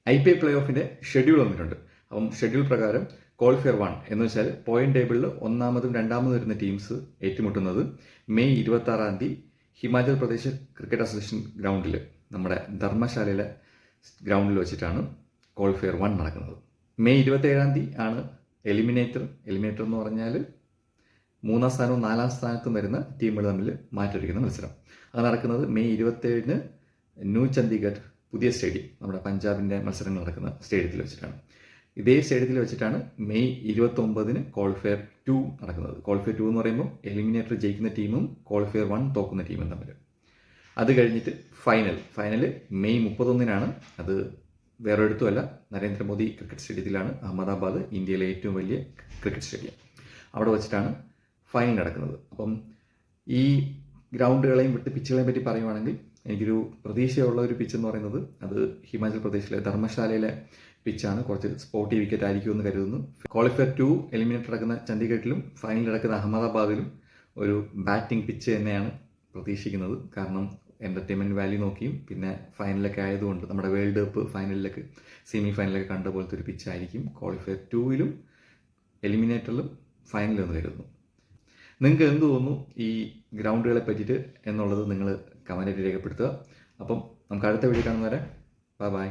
IPL play ഓഫിൻ്റെ schedule വന്നിട്ടുണ്ട്. അപ്പം schedule പ്രകാരം ക്വാളിഫയർ 1 എന്ന് വെച്ചാൽ പോയിന്റ് ടേബിളിൽ ഒന്നാമതും രണ്ടാമതും വരുന്ന ടീംസ് ഏറ്റുമുട്ടുന്നത് May 26 Himachal Pradesh cricket association ഗ്രൗണ്ടിൽ, നമ്മുടെ ധർമ്മശാലയിലെ ഗ്രൗണ്ടിൽ വെച്ചിട്ടാണ് ക്വാളിഫയർ 1 നടക്കുന്നത്. മെയ് 27 ആണ് എലിമിനേറ്റർ എന്ന് പറഞ്ഞാൽ 3-ാം സ്ഥാനവും 4-ാം സ്ഥാനത്തും വരുന്ന ടീമുകൾ തമ്മിൽ മാറ്റൊരുക്കുന്ന മത്സരം. അത് നടക്കുന്നത് മെയ് 27 ന്യൂ ചണ്ഡീഗഡ്, പുതിയ സ്റ്റേഡിയം, നമ്മുടെ പഞ്ചാബിൻ്റെ മത്സരങ്ങൾ നടക്കുന്ന സ്റ്റേഡിയത്തിൽ വെച്ചിട്ടാണ്. ഇതേ സ്റ്റേഡിയത്തിൽ വെച്ചിട്ടാണ് മെയ് 29 ക്വാളിഫയർ 2 നടക്കുന്നത്. ക്വാളിഫയർ 2 എന്ന് പറയുമ്പോൾ എലിമിനേറ്റർ ജയിക്കുന്ന ടീമും ക്വാളിഫയർ 1 തോക്കുന്ന ടീമും തമ്മിൽ. അത് കഴിഞ്ഞിട്ട് ഫൈനൽ മെയ് 31 അത് വേറെ എടുത്തുമല്ല, നരേന്ദ്രമോദി ക്രിക്കറ്റ് സ്റ്റേഡിയത്തിലാണ്. അഹമ്മദാബാദ്, ഇന്ത്യയിലെ ഏറ്റവും വലിയ ക്രിക്കറ്റ് സ്റ്റേഡിയം. അവിടെ വെച്ചിട്ടാണ് ഫൈനൽ നടക്കുന്നത്. അപ്പം ഈ ഗ്രൗണ്ടുകളെയും വിട്ട് പിച്ചുകളെയും പറ്റി പറയുവാണെങ്കിൽ എനിക്കൊരു പ്രതീക്ഷയുള്ള ഒരു പിച്ച് എന്ന് പറയുന്നത് അത് ഹിമാചൽ പ്രദേശിലെ ധർമ്മശാലയിലെ പിച്ചാണ്. കുറച്ച് സ്പോട്ടി വിക്കറ്റ് ആയിരിക്കുമെന്ന് കരുതുന്നു. ക്വാളിഫയർ 2 എലിമിനേറ്റർ നടക്കുന്ന ചണ്ഡീഗഡിലും ഫൈനൽ നടക്കുന്ന അഹമ്മദാബാദിലും ഒരു ബാറ്റിംഗ് പിച്ച് തന്നെയാണ് പ്രതീക്ഷിക്കുന്നത്. കാരണം എൻ്റർടൈൻമെൻറ്റ് വാല്യൂ നോക്കിയും പിന്നെ ഫൈനലൊക്കെ ആയതുകൊണ്ട് നമ്മുടെ വേൾഡ് കപ്പ് ഫൈനലിലൊക്കെ സെമി ഫൈനലൊക്കെ കണ്ട പോലത്തെ ഒരു പിച്ചായിരിക്കും ക്വാളിഫയർ 2 എലിമിനേറ്ററിലും ഫൈനലും എന്ന് കരുതുന്നു. നിങ്ങൾക്ക് എന്ത് തോന്നുന്നു ഈ ഗ്രൗണ്ടുകളെ പറ്റിയിട്ട് എന്നുള്ളത് നിങ്ങൾ കമൻറ്റായിട്ട് രേഖപ്പെടുത്തുക. അപ്പം നമുക്ക് അടുത്ത വീഡിയോ കാണുന്നവരെ ബൈ.